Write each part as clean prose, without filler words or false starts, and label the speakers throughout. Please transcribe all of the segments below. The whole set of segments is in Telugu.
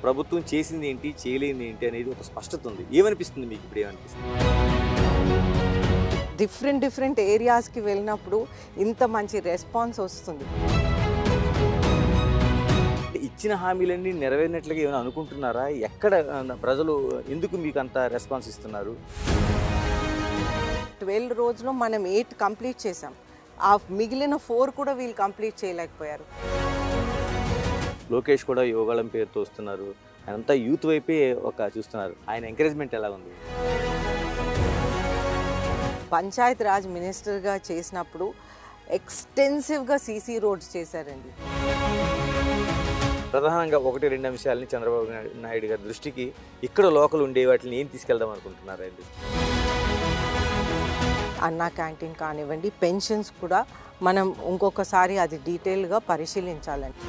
Speaker 1: ప్రభుత్వం చేసింది ఏంటి, చేయలేనిది ఏంటి అనేది ఒక స్పష్టత ఉంది. ఏమనిపిస్తుంది మీకు ఇప్పుడు ఏమనిపిస్తుంది?
Speaker 2: డిఫరెంట్ ఏరియాస్కి వెళ్ళినప్పుడు ఇంత మంచి రెస్పాన్స్ వస్తుంది.
Speaker 1: ఇచ్చిన హామీలన్నీ నెరవేరినట్లుగా ఏమైనా అనుకుంటున్నారా? ఎక్కడ ప్రజలు ఎందుకు మీకు అంత రెస్పాన్స్ ఇస్తున్నారు?
Speaker 2: 12 రోజుల్లో మనం 8 కంప్లీట్ చేసాం. ఆ మిగిలిన 4 కూడా వీళ్ళు కంప్లీట్ చేయలేకపోయారు.
Speaker 1: లోకేష్ కూడా యోగాళం పేరుతో వస్తున్నారు. ఆయనంతా యూత్ వైపే చూస్తున్నారు. ఆయన ఎంకరేజ్మెంట్ ఎలా ఉంది?
Speaker 2: పంచాయత్ రాజ్ మినిస్టర్గా చేసినప్పుడు ఎక్స్టెన్సివ్గా సీసీ రోడ్స్ చేశారండి.
Speaker 1: ప్రధానంగా 1-2 అంశాలని చంద్రబాబు నాయుడు గారి దృష్టికి ఇక్కడ లోకల్ ఉండే వాటిని ఏం తీసుకెళ్దాం అనుకుంటున్నారండి?
Speaker 2: అన్నా క్యాంటీన్ కానివ్వండి, పెన్షన్స్ కూడా మనం ఇంకొకసారి అది డీటెయిల్గా పరిశీలించాలండి.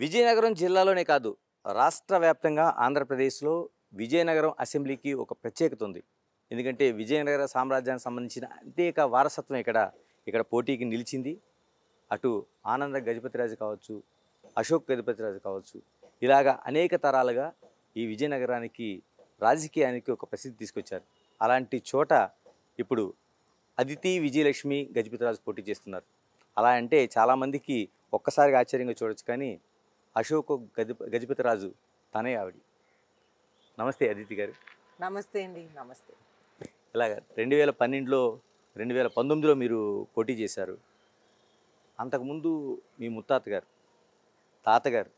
Speaker 1: విజయనగరం జిల్లాలోనే కాదు, రాష్ట్ర వ్యాప్తంగా ఆంధ్రప్రదేశ్లో విజయనగరం అసెంబ్లీకి ఒక ప్రత్యేకత ఉంది. ఎందుకంటే విజయనగర సామ్రాజ్యానికి సంబంధించిన అనేక వారసత్వం ఇక్కడ పోటీకి నిలిచింది. అటు ఆనంద గజపతిరాజు కావచ్చు, అశోక్ గజపతిరాజు కావచ్చు, ఇలాగా అనేక తరాలుగా ఈ విజయనగరానికి రాజకీయానికి ఒక ప్రసిద్ధి తీసుకొచ్చారు. అలాంటి చోట ఇప్పుడు అదితి విజయలక్ష్మి గజపతిరాజు పోటీ చేస్తున్నారు. అలా అంటే చాలామందికి ఒక్కసారిగా ఆశ్చర్యంగా చూడొచ్చు, కానీ అశోక్ గజపతిరాజు తనే ఆవిడ. నమస్తే అదితి గారు.
Speaker 2: నమస్తే అండి. నమస్తే.
Speaker 1: ఇలాగ 2012లో 2019లో మీరు పోటీ చేశారు. అంతకుముందు మీ ముత్తాత గారు, తాతగారు,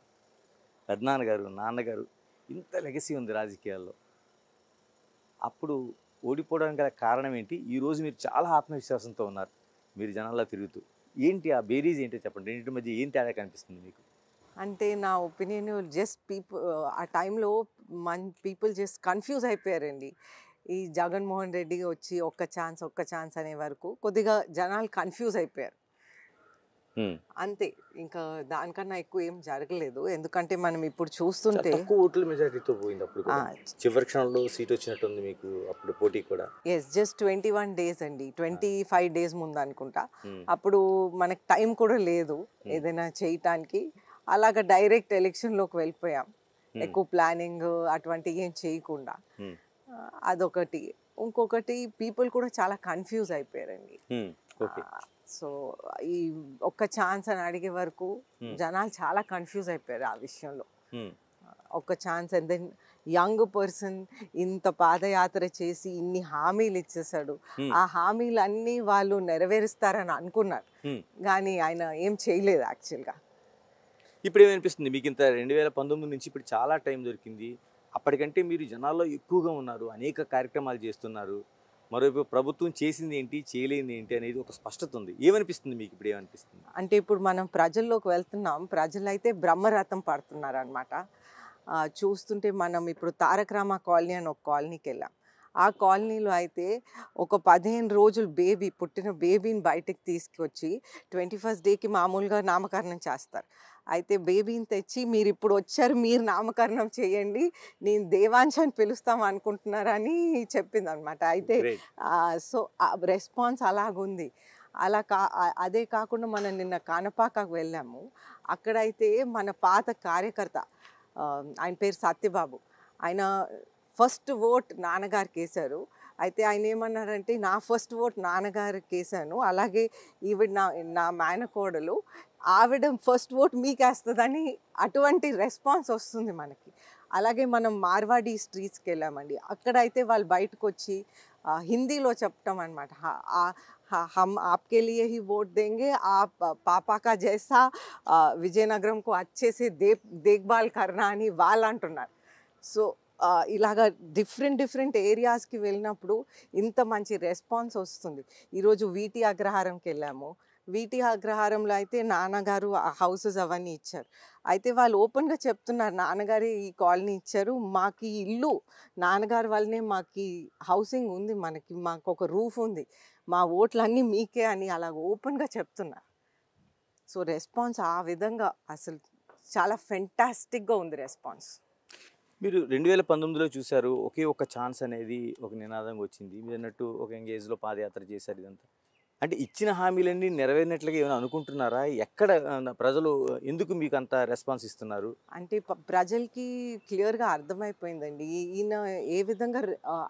Speaker 1: పెద్దనాన్నగారు, నాన్నగారు, ఇంత లెగసీ ఉంది రాజకీయాల్లో. అప్పుడు ఓడిపోవడానికి గల కారణం ఏంటి? ఈరోజు మీరు చాలా ఆత్మవిశ్వాసంతో ఉన్నారు, మీరు జనాల్లో తిరుగుతూ. ఏంటి ఆ బేరీజ్ ఏంటో చెప్పండి. రెండింటి మధ్య ఏం తేడా కనిపిస్తుంది మీకు?
Speaker 2: అంటే నా ఒపీనియన్ జస్ట్ ఆ టైంలో పీపుల్ జస్ట్ కన్ఫ్యూజ్ అయిపోయారండి. ఈ జగన్మోహన్ రెడ్డి వచ్చి ఒక్క ఛాన్స్ అనే వరకు కొద్దిగా జనాలు కన్ఫ్యూజ్ అయిపోయారు. అంతే, ఇంకా దానికన్నా ఎక్కువ ఏం జరగలేదు. ఎందుకంటే మనం ఇప్పుడు చూస్తుంటే
Speaker 1: తక్కువ ఓట్ల మెజారిటీతో పోయింది. అప్పుడు చివరి క్షణంలో సీట్ వచ్చినట్టుంది మీకు అప్పుడు పోటీ కూడా.
Speaker 2: ఎస్, జస్ట్ 21 డేస్ అండి, 25 డేస్ ముందు అనుకుంటా. అప్పుడు మనకు టైం కూడా లేదు ఏదైనా చేయటానికి. అలాగ డైరెక్ట్ ఎలక్షన్లోకి వెళ్ళిపోయాం, ఎక్కువ ప్లానింగ్ అటువంటివి ఏం చేయకుండా. అదొకటి. ఇంకొకటి, పీపుల్ కూడా చాలా కన్ఫ్యూజ్ అయిపోయారండి. సో ఈ ఒక్క ఛాన్స్ అని అడిగే వరకు జనాలు చాలా కన్ఫ్యూజ్ అయిపోయారు ఆ విషయంలో. ఒక్క chance, and then young person ఇంత పాదయాత్ర చేసి ఇన్ని హామీలు ఇచ్చేసాడు. ఆ హామీలన్నీ వాళ్ళు నెరవేరుస్తారని అనుకున్నారు, కానీ ఆయన ఏం చేయలేదు యాక్చువల్గా.
Speaker 1: ఇప్పుడు ఏమనిపిస్తుంది మీకు? ఇంత 2019 నుంచి ఇప్పుడు చాలా టైం దొరికింది. అప్పటికంటే మీరు జనాల్లో ఎక్కువగా ఉన్నారు, అనేక కార్యక్రమాలు చేస్తున్నారు. మరోవైపు ప్రభుత్వం చేసింది ఏంటి, చేయలేనిది ఏంటి అనేది ఒక స్పష్టత ఉంది. ఏమనిపిస్తుంది మీకు ఇప్పుడు? ఏమనిపిస్తుంది
Speaker 2: అంటే ఇప్పుడు మనం ప్రజల్లోకి వెళ్తున్నాం, ప్రజలైతే బ్రహ్మరథం పడుతున్నారు అనమాట. చూస్తుంటే మనం ఇప్పుడు తారక రామ కాలనీ అని ఒక కాలనీకి వెళ్ళాం. ఆ కాలనీలో అయితే ఒక 15 రోజులు పుట్టిన బేబీని బయటకు తీసుకొచ్చి 21st డేకి మామూలుగా నామకరణం చేస్తారు. అయితే బేబీని తెచ్చి, మీరు ఇప్పుడు వచ్చారు, మీరు నామకరణం చేయండి, నేను దేవాంశ్ అని పిలుస్తాం అనుకుంటున్నారని చెప్పింది అనమాట. అయితే సో రెస్పాన్స్ అలాగుంది. అదే కాకుండా మనం నిన్న కానపాకకు వెళ్ళాము. అక్కడైతే మన పాత కార్యకర్త, ఆయన పేరు సత్యబాబు, ఆయన ఫస్ట్ ఓట్ నాన్నగారికి వేశారు. అయితే ఆయన ఏమన్నారంటే, నా ఫస్ట్ ఓట్ నాన్నగారికి వేసాను, అలాగే ఈవిడ నా మేనకోడలు, ఆవిడ ఫస్ట్ ఓట్ మీకు వేస్తుందని అటువంటి రెస్పాన్స్ వస్తుంది మనకి. అలాగే మనం మార్వాడి స్ట్రీట్స్కి వెళ్ళామండి. అక్కడైతే వాళ్ళు బయటకు వచ్చి హిందీలో చెప్పటం అనమాట. हम आपके लिए ही वोट देंगे, आप पापा का जैसा विजयनगरम को अच्छे से देखभाल करना అని వాళ్ళు అంటున్నారు. సో ఇలాగా డిఫరెంట్ ఏరియాస్కి వెళ్ళినప్పుడు ఇంత మంచి రెస్పాన్స్ వస్తుంది. ఈరోజు వీటి అగ్రహారంకి వెళ్ళాము. వీటి అగ్రహారంలో అయితే నాన్నగారు హౌసెస్ అవన్నీ ఇచ్చారు. అయితే వాళ్ళు ఓపెన్గా చెప్తున్నారు, నాన్నగారు ఈ కాలనీ ఇచ్చారు, మాకు ఈ ఇల్లు నాన్నగారి వల్లనే మాకు హౌసింగ్ ఉంది, మాకు ఒక రూఫ్ ఉంది, మా ఓట్లన్నీ మీకే అని అలా ఓపెన్గా చెప్తున్నారు. సో రెస్పాన్స్ ఆ విధంగా అసలు చాలా ఫెంటాస్టిక్గా ఉంది రెస్పాన్స్.
Speaker 1: మీరు 2019లో చూసారు. ఒకే ఒక్క ఛాన్స్ అనేది ఒక నినాదంగా వచ్చింది. మీరన్నట్టు ఒక ఎంగేజ్‌లో పాదయాత్ర చేశారు ఇదంతా. అంటే ఇచ్చిన హామీలన్నీ నెరవేరినట్లుగా ఏమైనా అనుకుంటున్నారా? ఎక్కడ ప్రజలు ఎందుకు మీకంత రెస్పాన్స్ ఇస్తున్నారు?
Speaker 2: అంటే ప్రజలకి క్లియర్‌గా అర్థమైపోయిందండి. ఈయన ఏ విధంగా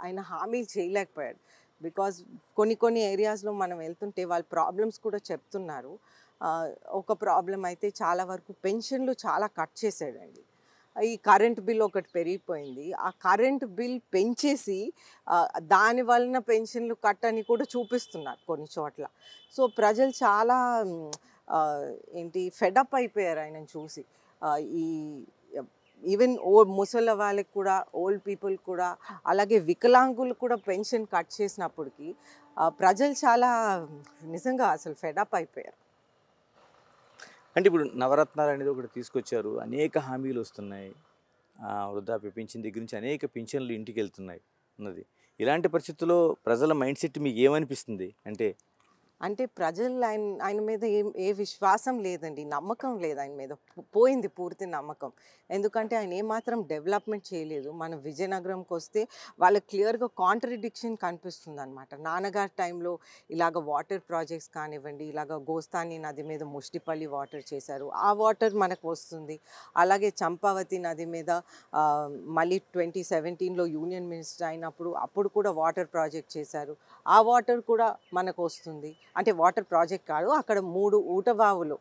Speaker 2: ఆయన హామీలు చేయలేకపోయాడు. బికాజ్ కొన్ని కొన్ని ఏరియాస్‌లో మనం వెళ్తుంటే వాళ్ళ ప్రాబ్లమ్స్ కూడా చెప్తున్నారు. ఆహ్, ఒక ప్రాబ్లమ్ అయితే చాలా వరకు పెన్షన్‌లు చాలా కట్ చేసాడండి. ఈ కరెంట్ బిల్ ఒకటి పెరిగిపోయింది. ఆ కరెంట్ బిల్ పెంచేసి దాని వలన పెన్షన్‌లు కట్ అని కూడా చూపిస్తున్నారు కొన్ని చోట్ల. సో, ప్రజలు చాలా ఆహ్, ఏంటి ఫెడప్ అయిపోయారు ఆయనను చూసి. ఈ ఈవెన్ ముసలి వాళ్ళకి కూడా, ఓల్డ్ పీపుల్ కూడా, అలాగే వికలాంగులు కూడా పెన్షన్ కట్ చేసినప్పటికి ప్రజలు చాలా నిజంగా అసలు ఫెడప్ అయిపోయారు.
Speaker 1: అంటే ఇప్పుడు నవరత్నాలు అనేది ఒకటి తీసుకొచ్చారు. అనేక హామీలు వస్తున్నాయి. వృద్ధాప్య పింఛన్ దగ్గర నుంచి అనేక పింఛన్లు ఇంటికెళ్తున్నాయి ఉన్నది. ఇలాంటి పరిస్థితుల్లో ప్రజల మైండ్ సెట్ మీకు ఏమనిపిస్తుంది?
Speaker 2: అంటే ప్రజలు ఆయన మీద ఏ విశ్వాసం లేదండి. నమ్మకం లేదు ఆయన మీద. పోయింది పూర్తి నమ్మకం. ఎందుకంటే ఆయన ఏమాత్రం డెవలప్‌మెంట్ చేయలేదు. మనం విజయనగరంకొస్తే వాళ్ళకి క్లియర్‌గా కాంట్రడిక్షన్ కనిపిస్తుందనమాట. నాన్నగారి టైంలో ఇలాగ వాటర్ ప్రాజెక్ట్స్ కానివ్వండి, ఇలాగ గోస్తాని నది మీద ముష్టిపల్లి వాటర్ చేశారు. ఆ వాటర్ మనకు వస్తుంది. అలాగే చంపావతి నది మీద మళ్ళీ 2017లో యూనియన్ మినిస్టర్ అయినప్పుడు అప్పుడు కూడా వాటర్ ప్రాజెక్ట్ చేశారు. ఆ వాటర్ కూడా మనకు వస్తుంది. అంటే వాటర్ ప్రాజెక్ట్ కాదు. అక్కడ 3 ఊటబావులు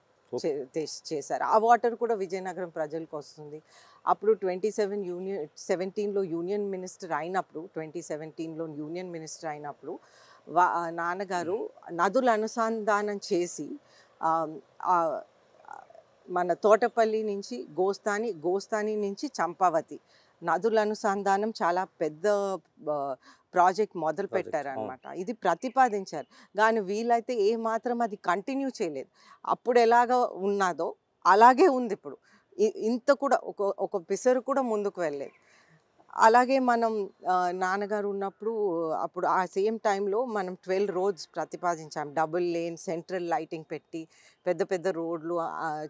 Speaker 2: చేశారు. ఆ వాటర్ కూడా విజయనగరం ప్రజలకు వస్తుంది. అప్పుడు 2017లో యూనియన్ మినిస్టర్ అయినప్పుడు 2017లో యూనియన్ మినిస్టర్ అయినప్పుడు నాన్నగారు నదుల అనుసంధానం చేసి ఆహ్, ఆహ్, మన తోటపల్లి నుంచి గోస్తాని నుంచి చంపావతి నదుల అనుసంధానం చాలా పెద్ద ప్రాజెక్ట్ మొదలు పెట్టారనమాట. ఇది ప్రతిపాదించారు. కానీ వీళ్ళైతే ఏమాత్రం అది కంటిన్యూ చేయలేదు. అప్పుడు ఎలాగ ఉన్నదో అలాగే ఉంది ఇప్పుడు. ఇంత కూడా ఒక పిసరు కూడా ముందుకు వెళ్ళలేదు. అలాగే మనం నాన్నగారు ఉన్నప్పుడు అప్పుడు ఆ సేమ్ టైంలో మనం 12 రోడ్స్ ప్రతిపాదించాం. డబుల్ లేన్, సెంట్రల్ లైటింగ్ పెట్టి పెద్ద పెద్ద రోడ్లు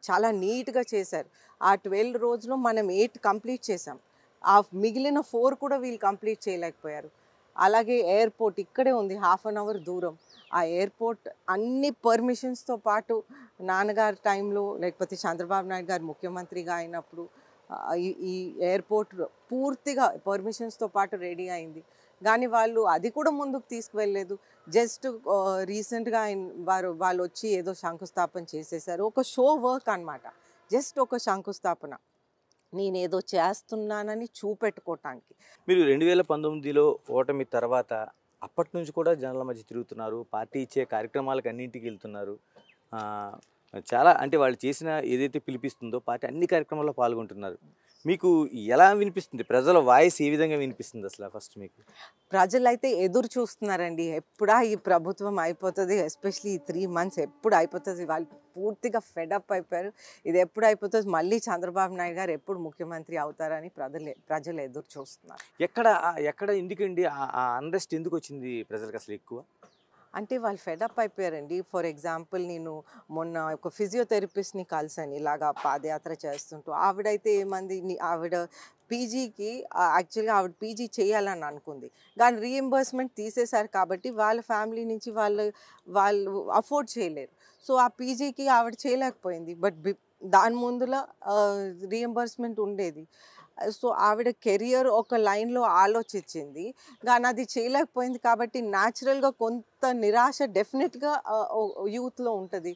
Speaker 2: చాలా నీట్‌గా చేశారు. ఆ 12 రోడ్స్‌లో మనం 8 కంప్లీట్ చేసాం. ఆ మిగిలిన 4 కూడా వీళ్ళు కంప్లీట్ చేయలేకపోయారు. అలాగే ఎయిర్‌పోర్ట్ ఇక్కడే ఉంది. హాఫ్ అన్ అవర్ దూరం. ఆ ఎయిర్‌పోర్ట్ అన్ని పర్మిషన్స్‌తో పాటు నాన్నగారి టైంలో లేకపోతే చంద్రబాబు నాయుడు గారు ముఖ్యమంత్రిగా అయినప్పుడు ఈ ఎయిర్‌పోర్ట్ పూర్తిగా పర్మిషన్స్‌తో పాటు రెడీ అయింది. కానీ వాళ్ళు అది కూడా ముందుకు తీసుకువెళ్ళలేదు. జస్ట్ రీసెంట్‌గా వాళ్ళొచ్చి ఏదో శంకుస్థాపన చేసేసారు. ఒక షో వర్క్ అనమాట. జస్ట్ ఒక శంకుస్థాపన. నేనేదో చేస్తున్నానని చూపెట్టుకోవటానికి.
Speaker 1: మీరు 2019లో ఓటమి తర్వాత అప్పటి నుంచి కూడా జనాల మధ్య తిరుగుతున్నారు. పార్టీ ఇచ్చే కార్యక్రమాలకు అన్నింటికి వెళ్తున్నారు. చాలా అంటే వాళ్ళు చేసిన ఏదైతే పిలిపిస్తుందో పార్టీ అన్ని కార్యక్రమాల్లో పాల్గొంటున్నారు. మీకు ఎలా వినిపిస్తుంది? ప్రజల వాయిస్ ఏ విధంగా వినిపిస్తుంది అసలు ఫస్ట్ మీకు?
Speaker 2: ప్రజలైతే ఎదురు చూస్తున్నారండి. ఎప్పుడా ఈ ప్రభుత్వం అయిపోతుంది, ఎస్పెషల్లీ ఈ 3 మంత్స్ ఎప్పుడు అయిపోతుంది? వాళ్ళు పూర్తిగా ఫెడప్ అయిపోయారు. ఇది ఎప్పుడు అయిపోతుంది? మళ్ళీ చంద్రబాబు నాయుడు గారు ఎప్పుడు ముఖ్యమంత్రి అవుతారని ప్రజలు ఎదురు చూస్తున్నారు.
Speaker 1: ఎక్కడ ఎందుకండి ఆ అన్రెస్ట్ ఎందుకు వచ్చింది ప్రజలకు అసలు ఎక్కువ?
Speaker 2: అంటే వాళ్ళు ఫెడప్ అయిపోయారండి. ఫర్ ఎగ్జాంపుల్ నేను మొన్న ఒక ఫిజియోథెరపిస్ట్‌ని కలిసాను ఇలాగా పాదయాత్ర చేస్తుంటూ. ఆవిడైతే ఏమంది ఆవిడ పీజీకి యాక్చువల్‌గా ఆవిడ పీజీ చేయాలని అనుకుంది. కానీ రీయింబర్స్‌మెంట్ తీసేశారు కాబట్టి వాళ్ళ ఫ్యామిలీ నుంచి వాళ్ళు అఫోర్డ్ చేయలేరు. సో, ఆ పీజీకి ఆవిడ చేయలేకపోయింది. బట్ దాని ముందుల రీయింబర్స్‌మెంట్ ఉండేది. సో, ఆవిడ కెరియర్ ఒక లైన్‌లో ఆలోచించింది. కానీ అది చేయలేకపోయింది కాబట్టి న్యాచురల్‌గా కొంత నిరాశ డెఫినెట్‌గా యూత్‌లో ఉంటది.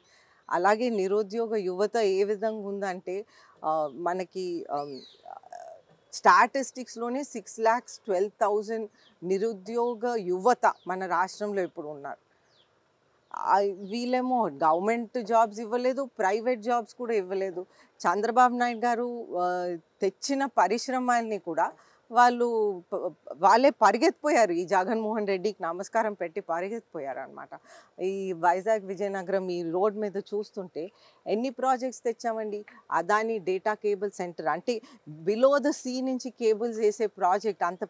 Speaker 2: అలాగే నిరుద్యోగ యువత ఏ విధంగా ఉందంటే మనకి స్టాటిస్టిక్స్‌లోనే 6,12,000 నిరుద్యోగ యువత మన రాష్ట్రంలో ఇప్పుడు ఉన్నారు. వీళ్ళేమో గవర్నమెంట్ జాబ్స్ ఇవ్వలేదు, ప్రైవేట్ జాబ్స్ కూడా ఇవ్వలేదు. చంద్రబాబు నాయుడు గారు తెచ్చిన పరిశ్రమల్ని కూడా వాళ్ళే పరిగెత్తిపోయారు. ఈ జగన్మోహన్ రెడ్డికి నమస్కారం పెట్టి పరిగెత్తిపోయారనమాట. ఈ వైజాగ్ విజయనగరం ఈ రోడ్ మీద చూస్తుంటే ఎన్ని ప్రాజెక్ట్స్ తెచ్చామండి. అదాని డేటా కేబుల్ సెంటర్ అంటే బిలో ద సీ నుంచి కేబుల్స్ వేసే ప్రాజెక్ట్ అంత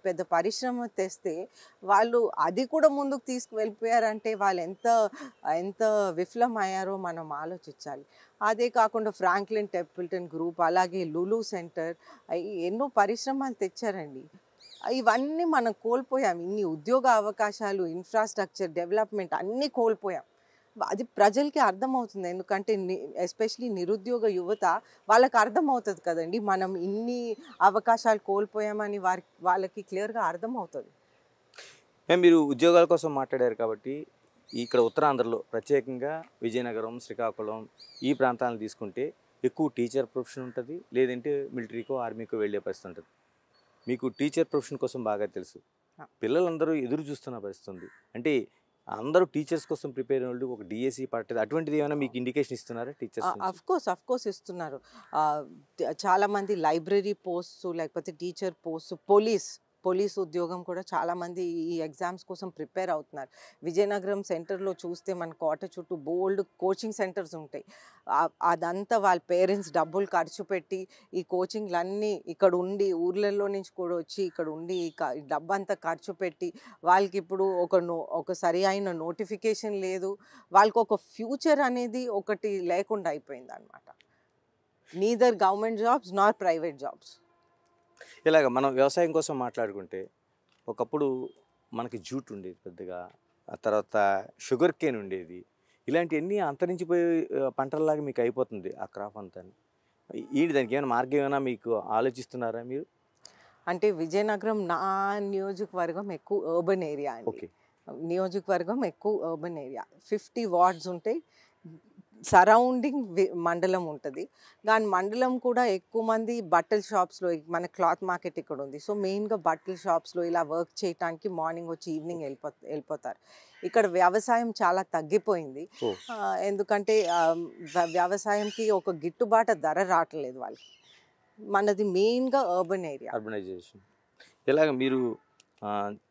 Speaker 2: పెద్ద పరిశ్రమ తెస్తే వాళ్ళు అది కూడా ముందుకు తీసుకువెళ్ళిపోయారంటే వాళ్ళు ఎంత విఫలం అయ్యారో మనం ఆలోచించాలి. అదే కాకుండా ఫ్రాంక్లిన్ టెంపుల్టన్ గ్రూప్, అలాగే లులు సెంటర్, ఎన్నో పరిశ్రమలు తెచ్చారండి. ఇవన్నీ మనం కోల్పోయాం. ఇన్ని ఉద్యోగ అవకాశాలు, ఇన్ఫ్రాస్ట్రక్చర్ డెవలప్మెంట్ అన్నీ కోల్పోయాం. అది ప్రజలకి అర్థమవుతుంది. ఎందుకంటే ఎస్పెషలీ నిరుద్యోగ యువత వాళ్ళకి అర్థమవుతుంది కదండి, మనం ఇన్ని అవకాశాలు కోల్పోయామని వాళ్ళకి క్లియర్గా అర్థమవుతుంది.
Speaker 1: మీరు ఉద్యోగాల కోసం మాట్లాడారు కాబట్టి ఇక్కడ ఉత్తరాంధ్రలో ప్రత్యేకంగా విజయనగరం, శ్రీకాకుళం ఈ ప్రాంతాలను తీసుకుంటే ఎక్కువ టీచర్ ప్రొఫెషన్ ఉంటుంది, లేదంటే మిలిటరీకో ఆర్మీకో వెళ్ళే పరిస్థితి ఉంటుంది. మీకు టీచర్ ప్రొఫెషన్ కోసం బాగా తెలుసు. పిల్లలందరూ ఎదురు చూస్తున్న పరిస్థితి ఉంది. అంటే అందరూ టీచర్స్ కోసం ప్రిపేర్ అయిన వాళ్ళు ఒక డిఎస్సి పట్టదు, అటువంటిది ఏమైనా మీకు ఇండికేషన్ ఇస్తున్నారా టీచర్స్?
Speaker 2: అఫ్ కోర్స్ ఇస్తున్నారు. చాలామంది లైబ్రరీ పోస్ట్స్, లేకపోతే టీచర్ పోస్ట్, పోలీస్ ఉద్యోగం కూడా చాలామంది ఈ ఎగ్జామ్స్ కోసం ప్రిపేర్ అవుతున్నారు. విజయనగరం సెంటర్లో చూస్తే మన కోట చుట్టూ బోల్డ్ కోచింగ్ సెంటర్స్ ఉంటాయి. అదంతా వాళ్ళ పేరెంట్స్ డబ్బులు ఖర్చు పెట్టి ఈ కోచింగ్లన్నీ ఇక్కడ ఉండి, ఊర్లలో నుంచి కూడా వచ్చి ఇక్కడ ఉండి ఈ డబ్బంతా ఖర్చు పెట్టి వాళ్ళకి ఇప్పుడు ఒక సరి అయిన నోటిఫికేషన్ లేదు, వాళ్ళకి ఒక ఫ్యూచర్ అనేది ఒకటి లేకుండా అయిపోయింది అనమాట. నీదర్ గవర్నమెంట్ జాబ్స్ నార్ ప్రైవేట్ జాబ్స్.
Speaker 1: ఇలాగ మనం వ్యవసాయం కోసం మాట్లాడుకుంటే ఒకప్పుడు మనకి జూట్ ఉండేది పెద్దగా, ఆ తర్వాత షుగర్ కేన్ ఉండేది. ఇలాంటివన్నీ అంతరించిపోయే పంటల్లాగా మీకు అయిపోతుంది ఆ క్రాప్ అంతా. ఏంటి దానికి ఏమైనా మార్గం ఏమైనా మీకు ఆలోచిస్తున్నారా మీరు?
Speaker 2: అంటే విజయనగరం నా నియోజకవర్గం ఎక్కువ అర్బన్ ఏరియా అండి.
Speaker 1: ఓకే.
Speaker 2: నియోజకవర్గం ఎక్కువ అర్బన్ ఏరియా, 50 వార్డ్స్ ఉంటాయి. సరౌండింగ్ మండలం ఉంటుంది. కానీ మండలం కూడా ఎక్కువ మంది బట్టల షాప్స్లో, మన క్లాత్ మార్కెట్ ఇక్కడ ఉంది, సో మెయిన్గా బట్టల షాప్స్లో ఇలా వర్క్ చేయడానికి మార్నింగ్ వచ్చి ఈవినింగ్ వెళ్ళిపోతారు. ఇక్కడ వ్యవసాయం చాలా తగ్గిపోయింది. ఎందుకంటే వ్యవసాయంకి ఒక గిట్టుబాటు ధర రావట్లేదు వాళ్ళకి. మనది మెయిన్గా అర్బన్ ఏరియా.
Speaker 1: అర్బనైజేషన్. ఇలాగ మీరు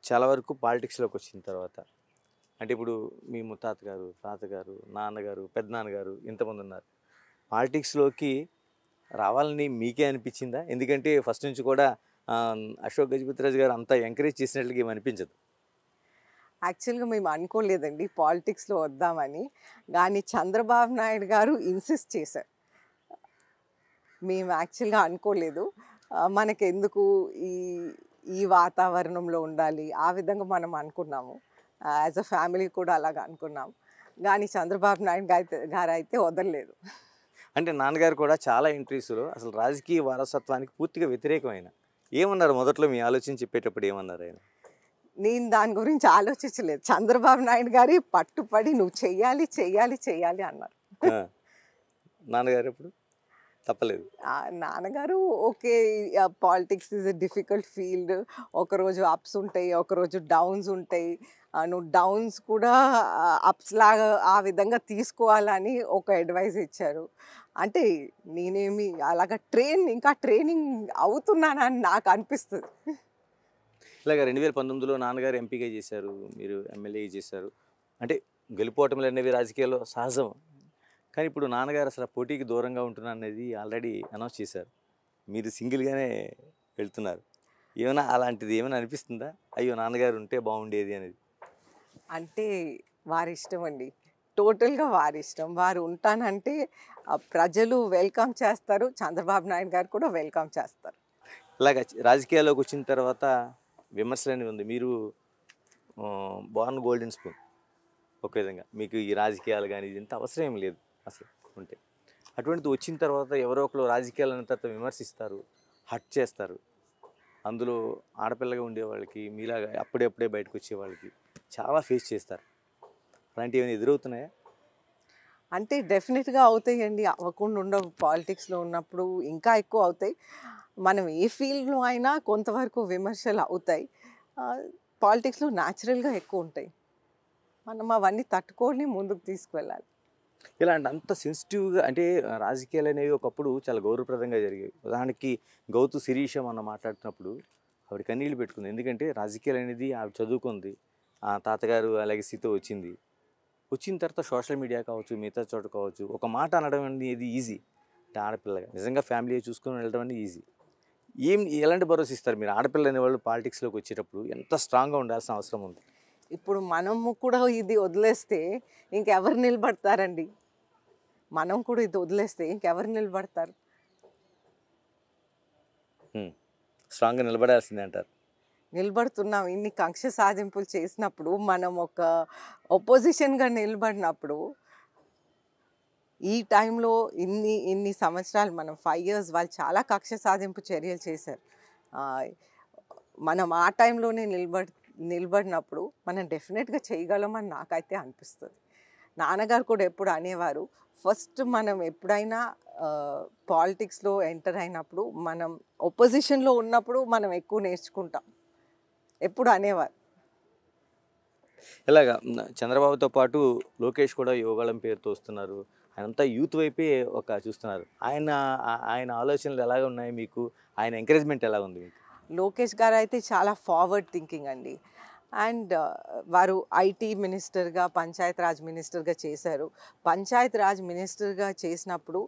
Speaker 1: చాలా వరకు పాలిటిక్స్లోకి వచ్చిన తర్వాత, అంటే ఇప్పుడు మీ ముత్తాత గారు, తాతగారు, నాన్నగారు, పెద్దనాన్నగారు ఇంతమంది ఉన్నారు. పాలిటిక్స్లోకి రావాలని మీకే అనిపించిందా? ఎందుకంటే ఫస్ట్ నుంచి కూడా అశోక్ గజపతిరాజు గారు అంతా ఎంకరేజ్ చేసినట్లుగా ఏమి అనిపించదు.
Speaker 2: యాక్చువల్గా మేము అనుకోలేదండి పాలిటిక్స్లో వద్దామని, కానీ చంద్రబాబు నాయుడు గారు ఇన్సిస్ట్ చేశారు. మేము యాక్చువల్గా అనుకోలేదు. మనకెందుకు ఈ వాతావరణంలో ఉండాలి, ఆ విధంగా మనం అనుకున్నాము. యాజ్ అ ఫ్యామిలీ కూడా అలాగ అనుకున్నాం. కానీ చంద్రబాబు నాయుడు గారు అయితే వదలలేదు.
Speaker 1: అంటే నాన్నగారు కూడా చాలా ఇంటర్వ్యూస్లో అసలు రాజకీయ వారసత్వానికి పూర్తిగా వ్యతిరేకమైన ఏమన్నారు మొదట్లో? మీ ఆలోచన చెప్పేటప్పుడు ఏమన్నారు ఆయన?
Speaker 2: నేను దాని గురించి ఆలోచించలేదు. చంద్రబాబు నాయుడు గారి పట్టుపడి నువ్వు చెయ్యాలి చెయ్యాలి చెయ్యాలి అన్నారు.
Speaker 1: నాన్నగారు ఎప్పుడు తప్పలేదు.
Speaker 2: నాన్నగారు okay, politics is a difficult field, ఒకరోజు అప్స్ ఉంటాయి, ఒకరోజు డౌన్స్ ఉంటాయి, నువ్వు డౌన్స్ కూడా అప్స్ లాగా ఆ విధంగా తీసుకోవాలని ఒక అడ్వైస్ ఇచ్చారు. అంటే నేనేమి అలాగా ఇంకా ట్రైనింగ్ అవుతున్నానని నాకు అనిపిస్తుంది.
Speaker 1: ఇలాగ 2019లో నాన్నగారు ఎంపీగా చేశారు, మీరు ఎమ్మెల్యే చేశారు. అంటే గెలుపోవటంలు అనేవి రాజకీయాల్లో సహజం. కానీ ఇప్పుడు నాన్నగారు అసలు పోటీకి దూరంగా ఉంటున్నా అనేది ఆల్రెడీ అనౌన్స్ చేశారు. మీరు సింగిల్గానే వెళ్తున్నారు. ఏమైనా అలాంటిది ఏమైనా అనిపిస్తుందా? అయ్యో నాన్నగారు ఉంటే బాగుండేది అనేది.
Speaker 2: అంటే వారి ఇష్టం అండి, టోటల్గా వారి ఇష్టం. వారు ఉంటానంటే ప్రజలు వెల్కమ్ చేస్తారు, చంద్రబాబు నాయుడు గారు కూడా వెల్కమ్ చేస్తారు.
Speaker 1: ఇలాగ రాజకీయాల్లోకి వచ్చిన తర్వాత విమర్శలు అనేవి ఉంది. మీరు బోర్న్ గోల్డెన్ స్పూన్ ఒక విధంగా, మీకు ఈ రాజకీయాలు కానీ ఇది ఇంత అవసరం ఏం లేదు అసలు ఉంటే. అటువంటిది వచ్చిన తర్వాత ఎవరో ఒకరు రాజకీయాలు అన్న తర్వాత విమర్శిస్తారు, హట్ చేస్తారు. అందులో ఆడపిల్లగా ఉండేవాళ్ళకి, మీలాగా అప్పుడే బయటకు వచ్చేవాళ్ళకి చాలా ఫేస్ చేస్తారు. అలాంటివి ఏమైనా ఎదురవుతున్నాయా?
Speaker 2: అంటే డెఫినెట్గా అవుతాయండి, అవ్వకుండా ఉండవు. పాలిటిక్స్లో ఉన్నప్పుడు ఇంకా ఎక్కువ అవుతాయి. మనం ఏ ఫీల్డ్లో అయినా కొంతవరకు విమర్శలు అవుతాయి. పాలిటిక్స్లో న్యాచురల్గా ఎక్కువ ఉంటాయి. మనం అవన్నీ తట్టుకొని ముందుకు తీసుకువెళ్ళాలి.
Speaker 1: ఇలాంటి అంత సెన్సిటివ్గా, అంటే రాజకీయాలు అనేవి ఒకప్పుడు చాలా గౌరవప్రదంగా జరిగేవి. ఉదాహరణకి గౌతు శిరీష మొన్న మాట్లాడుతున్నప్పుడు ఆవిడ కన్నీళ్ళు పెట్టుకుంది. ఎందుకంటే రాజకీయాలు అనేది ఆవిడ చదువుకుంది, ఆ తాతగారు లెగసీతో వచ్చిన తర్వాత సోషల్ మీడియా కావచ్చు, మిగతా చోట కావచ్చు, ఒక మాట అనడం అనేది ఈజీ. అంటే ఆడపిల్లగా నిజంగా ఫ్యామిలీ చూసుకొని వెళ్ళడం అనేది ఈజీ. ఎలాంటి భరోసా ఇస్తారు మీరు? ఆడపిల్ల అనేవాళ్ళు పాలిటిక్స్లోకి వచ్చేటప్పుడు ఎంత స్ట్రాంగ్గా ఉండాల్సిన అవసరం ఉంది?
Speaker 2: ఇప్పుడు మనము కూడా ఇది వదిలేస్తే ఇంకెవరు నిలబడతారండి? మనం కూడా ఇది వదిలేస్తే ఇంకెవరు నిలబడతారు?
Speaker 1: స్ట్రాంగ్గా నిలబడాల్సిందే అంటారు.
Speaker 2: నిలబడుతున్నాం. ఇన్ని కక్ష సాధింపులు చేసినప్పుడు, మనం ఒక ఒపోజిషన్‌గా నిలబడినప్పుడు, ఈ టైంలో ఇన్ని సంవత్సరాలు మనం 5 ఇయర్స్ వాళ్ళు చాలా కక్ష సాధింపు చర్యలు చేశారు. ఆహ్, మనం ఆ టైంలోనే నిలబడినప్పుడు మనం డెఫినెట్‌గా చేయగలమని నాకైతే అనిపిస్తది. నాన్నగారు కూడా ఎప్పుడు అనేవారు, ఫస్ట్ మనం ఎప్పుడైనా పాలిటిక్స్‌లో ఎంటర్ అయినప్పుడు, మనం ఒపోజిషన్‌లో ఉన్నప్పుడు మనం ఎక్కువ నేర్చుకుంటాం. ఎప్పుడు అనేవారు.
Speaker 1: ఇలాగా చంద్రబాబుతో పాటు లోకేష్ కూడా యువగళం పేరుతో వస్తున్నారు. ఆయనంతా యూత్ వైపే చూస్తున్నారు. ఆయన ఆలోచనలు ఎలాగ ఉన్నాయి మీకు? ఆయన ఎంకరేజ్‌మెంట్ ఎలా ఉంది మీకు?
Speaker 2: లోకేష్ గారైతే చాలా ఫార్వర్డ్ థింకింగ్ అండి. అండ్ వారు ఐటీ మినిస్టర్‌గా, పంచాయత్ రాజ్ మినిస్టర్‌గా చేశారు. పంచాయత్ రాజ్ మినిస్టర్‌గా చేసినప్పుడు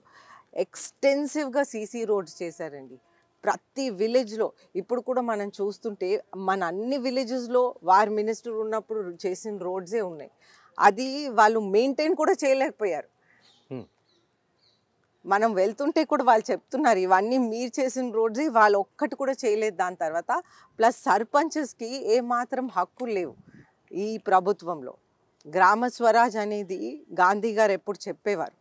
Speaker 2: ఎక్స్‌టెన్సివ్‌గా సీసీ రోడ్స్ చేశారండి. ప్రతి విలేజ్‌లో ఇప్పుడు కూడా మనం చూస్తుంటే మన అన్ని విలేజెస్‌లో వారు మినిస్టర్ ఉన్నప్పుడు చేసిన రోడ్సే ఉన్నాయి. అది వాళ్ళు మెయింటైన్ కూడా చేయలేకపోయారు.
Speaker 1: హ్మ్.
Speaker 2: మనం వెళ్తుంటే కూడా వాళ్ళు చెప్తున్నారు, ఇవన్నీ మీరు చేసిన రోడ్స్, వాళ్ళు ఒక్కటి కూడా చేయలేదు దాని తర్వాత. ప్లస్ సర్పంచెస్కి ఏమాత్రం హక్కులు లేవు ఈ ప్రభుత్వంలో. గ్రామ స్వరాజ్ అనేది గాంధీ గారు ఎప్పుడు చెప్పేవారు.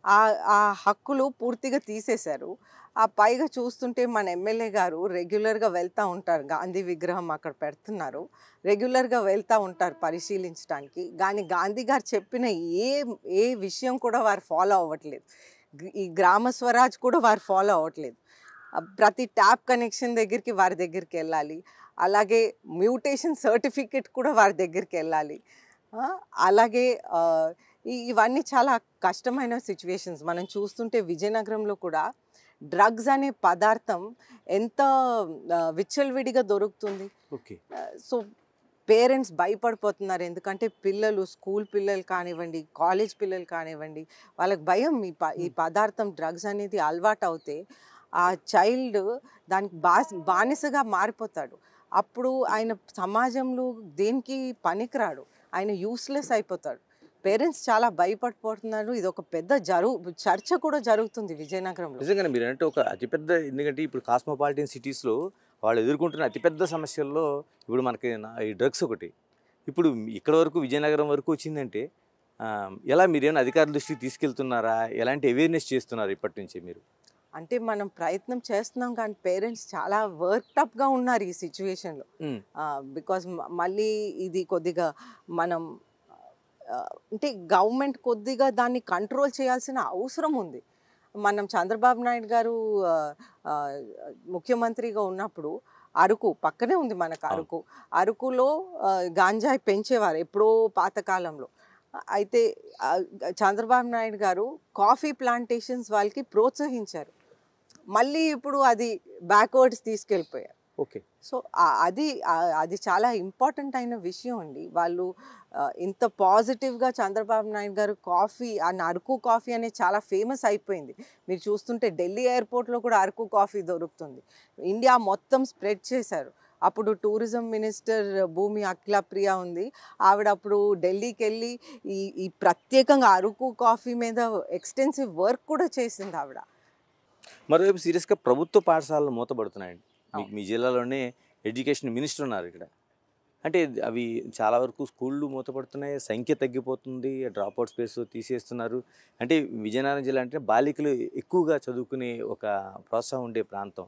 Speaker 2: ఆ ఆ హక్కులు పూర్తిగా తీసేశారు. ఆ పైగా చూస్తుంటే మన ఎమ్మెల్యే గారు రెగ్యులర్గా వెళ్తూ ఉంటారు. గాంధీ విగ్రహం అక్కడ పెడుతున్నారు. రెగ్యులర్గా వెళ్తూ ఉంటారు పరిశీలించడానికి. కానీ గాంధీ గారు చెప్పిన ఏ ఏ విషయం కూడా వారు ఫాలో అవ్వట్లేదు. ఈ గ్రామ స్వరాజ్ కూడా వారు ఫాలో అవ్వట్లేదు. ప్రతి ట్యాప్ కనెక్షన్ దగ్గరికి వారి దగ్గరికి వెళ్ళాలి. అలాగే మ్యూటేషన్ సర్టిఫికేట్ కూడా వారి దగ్గరికి వెళ్ళాలి. అలాగే ఇవన్నీ చాలా కష్టమైన సిచ్యువేషన్స్. మనం చూస్తుంటే విజయనగరంలో కూడా డ్రగ్స్ అనే పదార్థం ఎంత విచ్చలవిడిగా దొరుకుతుంది.
Speaker 1: ఓకే.
Speaker 2: సో పేరెంట్స్ భయపడిపోతున్నారు. ఎందుకంటే పిల్లలు, స్కూల్ పిల్లలు కానివ్వండి, కాలేజ్ పిల్లలు కానివ్వండి, వాళ్ళకి భయం. ఈ పదార్థం డ్రగ్స్ అనేది అలవాటు అవుతే ఆ చైల్డ్ దానికి బానిసగా మారిపోతాడు. అప్పుడు ఆయన సమాజంలో దేనికి పనికిరాడు. ఆయన యూస్‌లెస్ అయిపోతాడు. పేరెంట్స్ చాలా భయపడిపోతున్నారు. ఇది ఒక పెద్ద చర్చ కూడా జరుగుతుంది విజయనగరంలో.
Speaker 1: నిజంగానే మీరంటే ఒక అతిపెద్ద, ఎందుకంటే ఇప్పుడు కాస్మోపాలిటన్ సిటీస్‌లో వాళ్ళు ఎదుర్కొంటున్న అతిపెద్ద సమస్యల్లో ఇప్పుడు మనకి ఈ డ్రగ్స్ ఒకటి. ఇప్పుడు ఇక్కడ వరకు విజయనగరం వరకు వచ్చిందంటే ఎలా మీరేమైనా అధికారుల దృష్టికి తీసుకెళ్తున్నారా? ఎలాంటి అవేర్‌నెస్ చేస్తున్నారు ఇప్పటి నుంచి మీరు?
Speaker 2: అంటే మనం ప్రయత్నం చేస్తున్నాం కానీ పేరెంట్స్ చాలా వర్క్‌అప్‌గా ఉన్నారు ఈ సిట్యుయేషన్‌లో. బికాజ్ మళ్ళీ ఇది కొద్దిగా మనం అంటే గవర్నమెంట్ కొద్దిగా దాన్ని కంట్రోల్ చేయాల్సిన అవసరం ఉంది. మనం చంద్రబాబు నాయుడు గారు ముఖ్యమంత్రిగా ఉన్నప్పుడు అరకు పక్కనే ఉంది మనకు అరకు. అరకులో గాంజాయి పెంచేవారు ఎప్పుడో పాతకాలంలో. అయితే చంద్రబాబు నాయుడు గారు కాఫీ ప్లాంటేషన్స్ వాళ్ళకి ప్రోత్సహించారు. మళ్ళీ ఇప్పుడు అది బ్యాక్వర్డ్స్ తీసుకెళ్ళిపోయారు.
Speaker 1: ఓకే.
Speaker 2: సో అది చాలా ఇంపార్టెంట్ అయిన విషయం అండి. వాళ్ళు ఇంత పాజిటివ్‌గా చంద్రబాబు నాయుడు గారు కాఫీ అరకు కాఫీ అనేది చాలా ఫేమస్ అయిపోయింది. మీరు చూస్తుంటే ఢిల్లీ ఎయిర్‌పోర్ట్‌లో కూడా అరకు కాఫీ దొరుకుతుంది. ఇండియా మొత్తం స్ప్రెడ్ చేశారు. అప్పుడు టూరిజం మినిస్టర్ భూమి అఖిలప్రియ ఉంది. ఆవిడ అప్పుడు ఢిల్లీకెళ్ళి ఈ ప్రత్యేకంగా అరకు కాఫీ మీద ఎక్స్‌టెన్సివ్ వర్క్ కూడా చేసింది ఆవిడ.
Speaker 1: మరోవైపు సీరియస్‌గా ప్రభుత్వ పాఠశాలలు మూతపడుతున్నాయండి. మీ జిల్లాలోనే ఎడ్యుకేషన్ మినిస్టర్ ఉన్నారు ఇక్కడ. అంటే అవి చాలా వరకు స్కూళ్ళు మూతపడుతున్నాయి, సంఖ్య తగ్గిపోతుంది, డ్రాప్ అవుట్ స్పేస్ తీసేస్తున్నారు. అంటే విజయనగరం జిల్లా అంటే బాలికలు ఎక్కువగా చదువుకునే ఒక ప్రోత్సాహం ఉండే ప్రాంతం.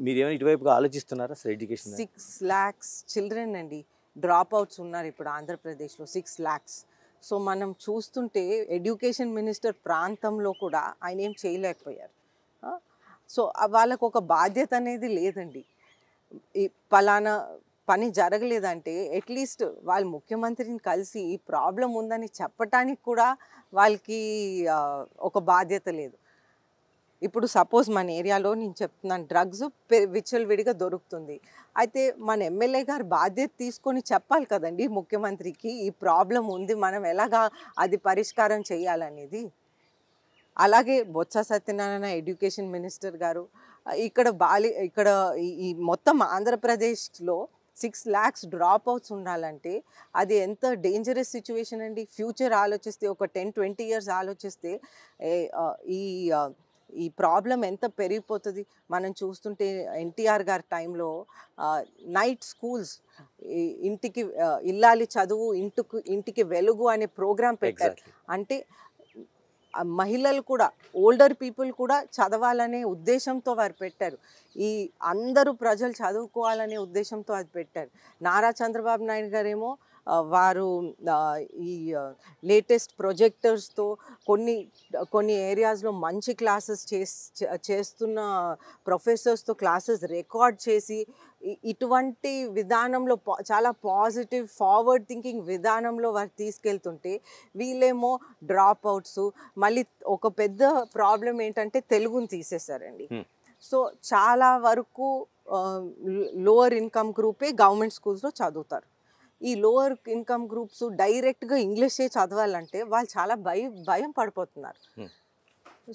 Speaker 1: మీరేమైనా ఇటువైపుగా ఆలోచిస్తున్నారా అసలు ఎడ్యుకేషన్?
Speaker 2: 6 lakhs చిల్డ్రన్ అండి డ్రాప్ అవుట్స్ ఉన్నారు ఇప్పుడు ఆంధ్రప్రదేశ్లో. 6 lakhs. సో మనం చూస్తుంటే ఎడ్యుకేషన్ మినిస్టర్ ప్రాంతంలో కూడా ఆయన ఏం చేయలేకపోయారు. సో వాళ్ళకు ఒక బాధ్యత అనేది లేదండి. ఈ పలానా పని జరగలేదంటే అట్లీస్ట్ వాళ్ళు ముఖ్యమంత్రిని కలిసి ఈ ప్రాబ్లం ఉందని చెప్పటానికి కూడా వాళ్ళకి ఒక బాధ్యత లేదు. ఇప్పుడు సపోజ్ మన ఏరియాలో నేను చెప్తున్నాను, డ్రగ్స్ విచ్చలవిడిగా దొరుకుతుంది. అయితే మన ఎమ్మెల్యే గారు బాధ్యత తీసుకొని చెప్పాలి కదండి ముఖ్యమంత్రికి, ఈ ప్రాబ్లం ఉంది, మనం ఎలాగా అది పరిష్కారం చేయాలనేది. అలాగే బొత్స సత్యనారాయణ ఎడ్యుకేషన్ మినిస్టర్ గారు ఇక్కడ ఇక్కడ ఈ మొత్తం ఆంధ్రప్రదేశ్లో 6 lakhs డ్రాప్ అవుట్స్ ఉండాలంటే అది ఎంత డేంజరస్ సిచ్యువేషన్ అండి. ఫ్యూచర్ ఆలోచిస్తే ఒక 10-20 ఇయర్స్ ఆలోచిస్తే ఈ ఈ ప్రాబ్లం ఎంత పెరిగిపోతుంది. మనం చూస్తుంటే ఎన్టీఆర్ గారి టైంలో నైట్ స్కూల్స్, ఇంటికి ఇల్లాలి చదువు ఇంటికి వెలుగు అనే ప్రోగ్రాం పెట్టారు. అంటే మహిళలు కూడా, ఓల్డర్ పీపుల్ కూడా చదవాలనే ఉద్దేశంతో వారు పెట్టారు. ఈ అందరూ ప్రజలు చదువుకోవాలనే ఉద్దేశంతో అది పెట్టారు. నారా చంద్రబాబు నాయుడు గారేమో వారు ఈ లేటెస్ట్ ప్రొజెక్టర్స్తో కొన్ని ఏరియాస్లో మంచి క్లాసెస్ చేస్తున్న ప్రొఫెసర్స్తో క్లాసెస్ రికార్డ్ చేసి ఇటువంటి విధానంలో చాలా పాజిటివ్ ఫార్వర్డ్ థింకింగ్ విధానంలో వారు తీసుకెళ్తుంటే వీళ్ళేమో డ్రాప్ అవుట్స్. మళ్ళీ ఒక పెద్ద ప్రాబ్లం ఏంటంటే తెలుగుని తీసేశారండి. సో చాలా వరకు లోవర్ ఇన్కమ్ గ్రూపే గవర్నమెంట్ స్కూల్స్లో చదువుతారు. ఈ లోవర్ ఇన్కమ్ గ్రూప్స్ డైరెక్ట్గా ఇంగ్లీషే చదవాలంటే వాళ్ళు చాలా భయం పడిపోతున్నారు.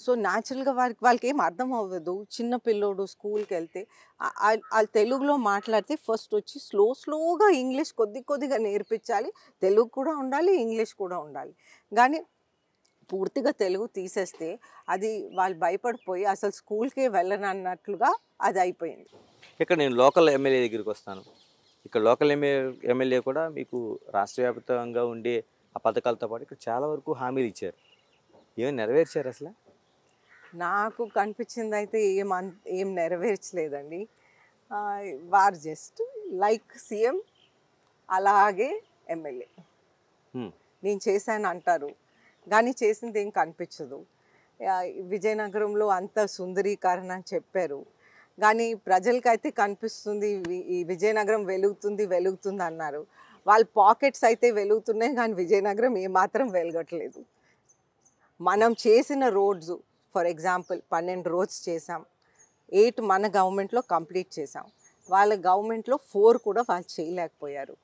Speaker 2: సో న్యాచురల్గా వాళ్ళకి ఏం అర్థం అవ్వదు. చిన్న పిల్లోడు స్కూల్కి వెళ్తే వాళ్ళు తెలుగులో మాట్లాడితే ఫస్ట్ వచ్చి స్లోగా ఇంగ్లీష్ కొద్దిగా నేర్పించాలి. తెలుగు కూడా ఉండాలి, ఇంగ్లీష్ కూడా ఉండాలి. కానీ పూర్తిగా తెలుగు తీసేస్తే అది వాళ్ళు భయపడిపోయి అసలు స్కూల్కే వెళ్ళనన్నట్లుగా అది అయిపోయింది.
Speaker 1: ఇక్కడ నేను లోకల్ ఎమ్మెల్యే దగ్గరికి వస్తాను. ఇక్కడ లోకల్ ఎమ్మెల్యే కూడా మీకు రాష్ట్ర వ్యాప్తంగా ఉండే ఆ పథకాలతో పాటు ఇక్కడ చాలా వరకు హామీలు ఇచ్చారు. ఏమి నెరవేర్చారు అసలు?
Speaker 2: నాకు కనిపించింది అయితే ఏం నెరవేర్చలేదండి. వారు జస్ట్ లైక్ సీఎం అలాగే ఎమ్మెల్యే నేను చేశాను అంటారు, కానీ చేసింది ఏం కనిపించదు. విజయనగరంలో అంత సుందరీకరణ అని చెప్పారు, కానీ ప్రజలకైతే కనిపిస్తుంది ఈ విజయనగరం వెలుగుతుంది అన్నారు. వాళ్ళ పాకెట్స్ అయితే వెలుగుతున్నాయి, కానీ విజయనగరం ఏమాత్రం వెలగట్లేదు. మనం చేసిన రోడ్స్, ఫర్ ఎగ్జాంపుల్ 12 రోడ్స్ చేసాం, 8 మన గవర్నమెంట్లో కంప్లీట్ చేసాం. వాళ్ళ గవర్నమెంట్లో 4 కూడా వాళ్ళు చేయలేకపోయారు.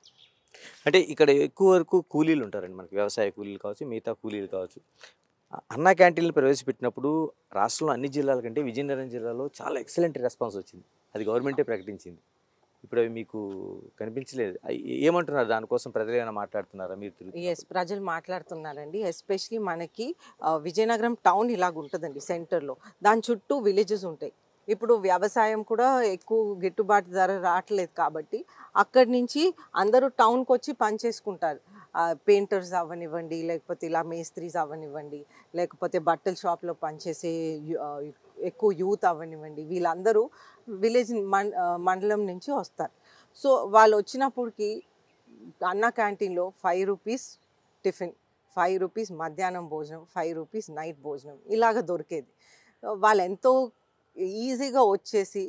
Speaker 1: అంటే ఇక్కడ ఎక్కువ వరకు కూలీలు ఉంటారండి. మనకి వ్యవసాయ కూలీలు కావచ్చు, మిగతా కూలీలు కావచ్చు. అన్నా క్యాంటీన్లు ప్రవేశపెట్టినప్పుడు రాష్ట్రంలో అన్ని జిల్లాల కంటే విజయనగరం జిల్లాలో చాలా ఎక్సలెంట్ రెస్పాన్స్ వచ్చింది. అది గవర్నమెంటే ప్రకటించింది. ఇప్పుడు అవి మీకు కనిపించలేదు. ఏమంటున్నారు దానికోసం? ప్రజలు ఏమైనా మాట్లాడుతున్నారా మీరు?
Speaker 2: ఎస్, ప్రజలు మాట్లాడుతున్నారండి. ఎస్పెషలీ మనకి విజయనగరం టౌన్ ఇలాగ ఉంటుందండి సెంటర్లో, దాని చుట్టూ విలేజెస్ ఉంటాయి. ఇప్పుడు వ్యవసాయం కూడా ఎక్కువ గిట్టుబాటు ధర రావట్లేదు కాబట్టి అక్కడి నుంచి అందరూ టౌన్కి వచ్చి పని చేసుకుంటారు. పెయింటర్స్ అవ్వనివ్వండి, లేకపోతే ఇలా మేస్త్రీస్ అవ్వనివ్వండి, లేకపోతే బట్టల షాప్లో పనిచేసే ఎక్కువ యూత్ అవ్వనివ్వండి, వీళ్ళందరూ విలేజ్ మండలం నుంచి వస్తారు. సో వాళ్ళు వచ్చినప్పటికి అన్నా క్యాంటీన్లో 5 రూపీస్ టిఫిన్, 5 రూపీస్ మధ్యాహ్నం భోజనం, 5 రూపీస్ నైట్ భోజనం ఇలాగ దొరికేది. వాళ్ళు ఎంతో ఈజీగా వచ్చేసి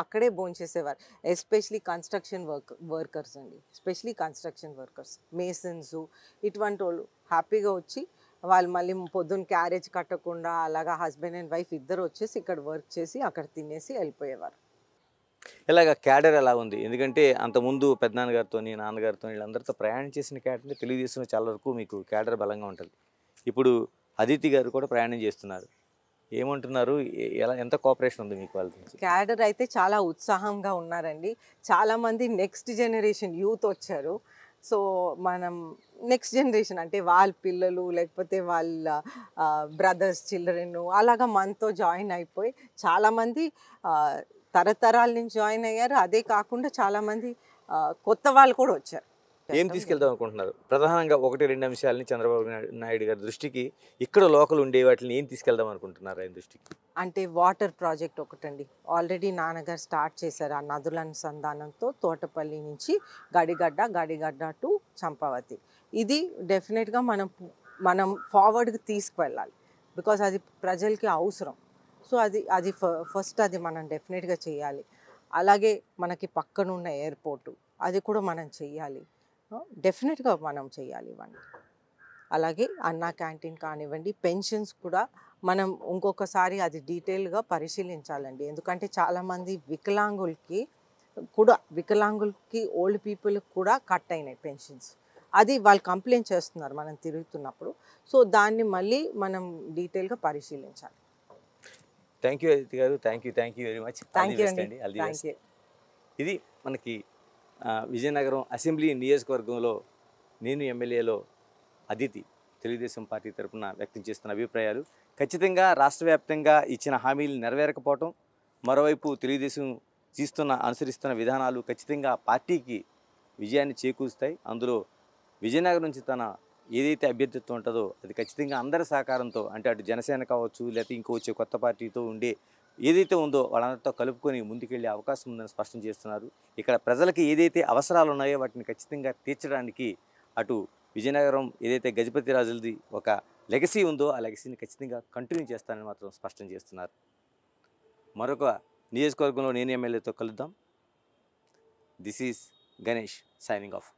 Speaker 2: అక్కడే భోంచేసేవారు. ఎస్పెషలీ కన్స్ట్రక్షన్ వర్కర్స్ అండి, ఎస్పెషలీ కన్స్ట్రక్షన్ వర్కర్స్, మేసన్స్, ఇటువంటి వాళ్ళు హ్యాపీగా వచ్చి వాళ్ళు మళ్ళీ పొద్దున్న క్యారేజ్ కట్టకుండా అలాగా హస్బెండ్ అండ్ వైఫ్ ఇద్దరు వచ్చేసి ఇక్కడ వర్క్ చేసి అక్కడ తినేసి వెళ్ళిపోయేవారు.
Speaker 1: ఇలాగ క్యాడర్ ఎలా ఉంది? ఎందుకంటే అంతకుముందు పెద్దనాన్నగారితో, నాన్నగారితో వీళ్ళందరితో ప్రయాణం చేసిన క్యాడర్ తెలుగుదేశంలో చాలా వరకు మీకు క్యాడర్ బలంగా ఉంటుంది. ఇప్పుడు అదితి గారు కూడా ప్రయాణం చేస్తున్నారు. ఏమంటున్నారు? ఎంత కోఆపరేషన్ ఉంది మీకు వాళ్ళ నుంచి?
Speaker 2: క్యాడర్ అయితే చాలా ఉత్సాహంగా ఉన్నారండి. చాలామంది నెక్స్ట్ జనరేషన్ యూత్ వచ్చారు. సో మనం నెక్స్ట్ జనరేషన్ అంటే వాళ్ళ పిల్లలు లేకపోతే వాళ్ళ బ్రదర్స్ చిల్డ్రన్ అలాగా మనతో జాయిన్ అయిపోయి చాలామంది తరతరాల నుంచి జాయిన్ అయ్యారు. అదే కాకుండా చాలామంది కొత్త వాళ్ళు కూడా వచ్చారు.
Speaker 1: ఏం తీసుకెళ్దాం అనుకుంటున్నారు? ప్రధానంగా 1-2 అంశాలని చంద్రబాబు నాయుడు గారి దృష్టికి ఇక్కడ లోకల్ ఉండే వాటిని ఏం తీసుకెళ్దాం అనుకుంటున్నారు ఆయన దృష్టికి?
Speaker 2: అంటే వాటర్ ప్రాజెక్ట్ ఒకటండి, ఆల్రెడీ నాన్నగారు స్టార్ట్ చేశారు. ఆ నదుల అనుసంధానంతో తోటపల్లి నుంచి గడిగడ్డ టు చంపావతి. ఇది డెఫినెట్గా మనం ఫార్వర్డ్కి తీసుకువెళ్ళాలి, బికాజ్ అది ప్రజలకి అవసరం. సో అది ఫస్ట్ అది మనం డెఫినెట్గా చేయాలి. అలాగే మనకి పక్కనున్న ఎయిర్పోర్టు అది కూడా మనం చెయ్యాలి, డెఫినెట్గా మనం చెయ్యాలి ఇవన్నీ. అలాగే అన్నా క్యాంటీన్ కానివ్వండి, పెన్షన్స్ కూడా మనం ఇంకొకసారి అది డీటెయిల్గా పరిశీలించాలండి. ఎందుకంటే చాలామంది వికలాంగులకి ఓల్డ్ పీపుల్కి కూడా కట్ అయినాయి పెన్షన్స్. అది వాళ్ళు కంప్లైంట్ చేస్తున్నారు మనం తిరుగుతున్నప్పుడు. సో దాన్ని మళ్ళీ మనం డీటెయిల్గా పరిశీలించాలి.
Speaker 1: థ్యాంక్ యూ అదితి గారు, thank you very much.
Speaker 2: Thank you అండి.
Speaker 1: ఇది మనకి విజయనగరం అసెంబ్లీ నియోజకవర్గంలో నేను ఎమ్మెల్యేలో అదితి తెలుగుదేశం పార్టీ తరఫున వ్యక్తం చేస్తున్న అభిప్రాయాలు ఖచ్చితంగా రాష్ట్ర వ్యాప్తంగా ఇచ్చిన హామీలు నెరవేరకపోవటం, మరోవైపు తెలుగుదేశం అనుసరిస్తున్న విధానాలు ఖచ్చితంగా పార్టీకి విజయాన్ని చేకూరుస్తాయి. అందులో విజయనగరం నుంచి తన ఏదైతే అభ్యర్థిత్వం ఉంటుందో అది ఖచ్చితంగా అందరి సహకారంతో, అంటే అటు జనసేన కావచ్చు, లేకపోతే ఇంకో వచ్చే కొత్త పార్టీతో ఉండే ఏదైతే ఉందో వాళ్ళందరితో కలుపుకొని ముందుకెళ్లే అవకాశం ఉందని స్పష్టం చేస్తున్నారు. ఇక్కడ ప్రజలకి ఏదైతే అవసరాలు ఉన్నాయో వాటిని ఖచ్చితంగా తీర్చడానికి అటు విజయనగరం ఏదైతే గజపతి రాజులది ఒక లెగసీ ఉందో ఆ లెగసీని ఖచ్చితంగా కంటిన్యూ చేస్తానని మాత్రం స్పష్టం చేస్తున్నారు. మరొక నియోజకవర్గంలో నేను ఎమ్మెల్యేతో కలుద్దాం. This is Ganesh signing off.